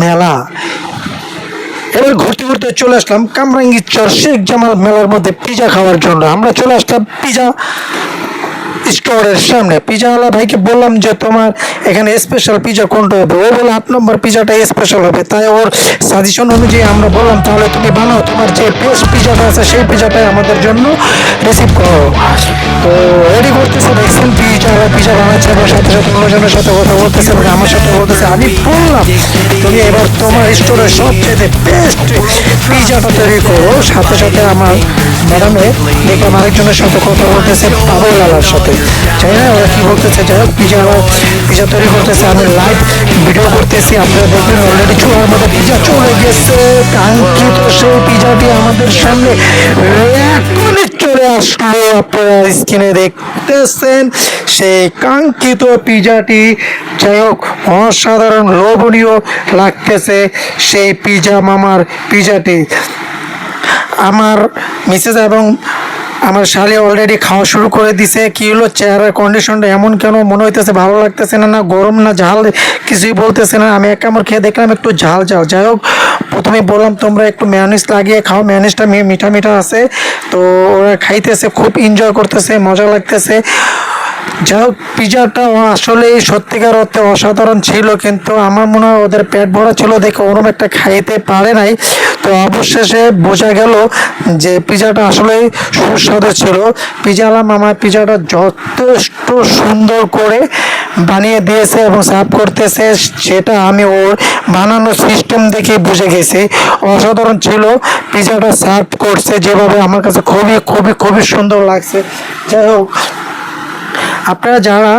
মেলা। এবার ঘুরতে ঘুরতে চলে আসলাম কামরাঙ্গীর চর শেখ জামাল মেলার মধ্যে পিজা খাওয়ার জন্য। আমরা চলে আসলাম পিজা স্টোরের সামনে। পিজাওয়ালা ভাইকে বললাম যে তোমার এখানে স্পেশাল পিজা কোনটা হবে, ও বলে 8 নম্বর পিজাটা স্পেশাল হবে। তাই ওর সাজেশন অনুযায়ী আমরা বললাম তাহলে তুমি বানাও, তোমার যে বেস্ট পিজাটা আছে সেই পিজাটাই আমাদের জন্য রিসিভ করো। তো রেডি করতেছে, দেখছেন পিজা বানাচ্ছে এবং সাথে সাথে অন্যজনের সাথে কথা বলতেছে এবং আমার সাথে বলতেছে। আমি বললাম তুমি এবার তোমার স্টোরের সবচেয়ে বেস্ট পিজাটা তৈরি করো। সাথে সাথে আমার ম্যাডামে দেখলাম আরেকজনের সাথে কথা বলতেছে, পাগল লালার সাথে। জানি না ওরা কি বলতেছে, যাই হোক পিজা তৈরি করতেছে, আমি লাইভ ভিডিও করতেছি। আপনারা দেখবেন অলরেডি চুলার মধ্যে পিজা চলে গেছে। কাঙ্ক্ষিত সেই পিজাটি আমাদের সামনে এখনই চলে আসলো। আপনারা স্ক্রিনে দেখতেছেন সেই কাঙ্ক্ষিত পিজাটি। যাই হোক অসাধারণ লোভনীয় লাগতেছে সেই পিজা মামার পিজাটি। আমার মিসেস এবং আমার শালি অলরেডি খাওয়া শুরু করে দিছে। কি হলো চেহারার কন্ডিশনটা এমন কেন, মনে হইতেছে ভালো লাগতেছে না, না গরম না ঝাল কিছুই বলতেছে না। আমি এক কামড় খেয়ে দেখলাম একটু ঝাল ঝাল। যাই হোক প্রথমে বললাম তোমরা একটু ম্যায়োনিজ লাগিয়ে খাও, ম্যায়োনিজটা মিঠা মিঠা আছে। তো ওরা খাইতেছে, খুব এনজয় করতেছে, মজা লাগতেছে। যাই হোক পিজাটা আসলে সত্যিকার অর্থে অসাধারণ ছিল, কিন্তু আমার মনে হয় ওদের পেট ভরা ছিল দেখে ওরম একটা খাইতে পারে নাই। তো অবশেষে বোঝা গেল যে পিজাটা আসলে সুস্বাদু ছিল। পিজাওয়ালা মামা পিজাটা যথেষ্ট সুন্দর করে বানিয়ে দিয়েছে এবং সার্ভ করতেছে, সেটা আমি ওর বানানোর সিস্টেম দেখে বুঝে গেছি। অসাধারণ ছিল পিজাটা সার্ভ করছে যেভাবে, আমার কাছে খুবই খুবই খুবই সুন্দর লাগছে। যাই হোক আপনারা যারা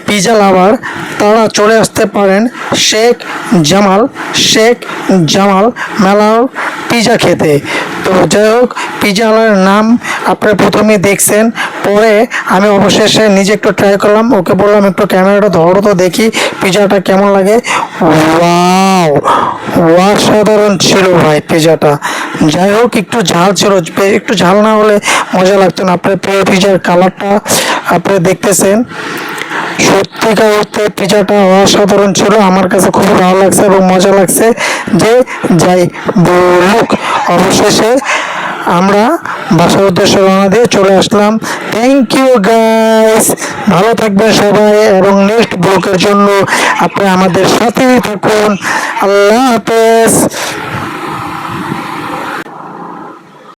পিজা লাভার তারা চলে আসতে পারেন শেখ জামাল মেলার পিজা খেতে। তো যাই হোক পিজাওয়ালার নাম আপনারা প্রথমে দেখছেন, পরে আমি অবশেষে নিজে একটু ট্রাই করলাম। ওকে বললাম একটু ক্যামেরাটা ধরো তো দেখি পিজাটা কেমন লাগে। ওয়াও, অসাধারণ ছিল ভাই পিজাটা। যাই হোক একটু ঝাল ছিল, একটু ঝাল না হলে মজা লাগতো না। আপনার পিজার কালারটা আপনারা দেখতেছেন, সত্যিকার অর্থে পিজাটা অসাধারণ ছিল। আমার কাছে খুবই ভালো লাগছে এবং মজা লাগছে। যে যাই বলুক অবশেষে আমরা বাসার উদ্দেশ্যে রওনা দিয়ে চলে আসলাম। থ্যাংক ইউ গাইস, ভালো থাকবেন সবাই এবং নেক্সট ব্লগের জন্য আপনি আমাদের সাথেই থাকুন। আল্লাহ হাফেজ।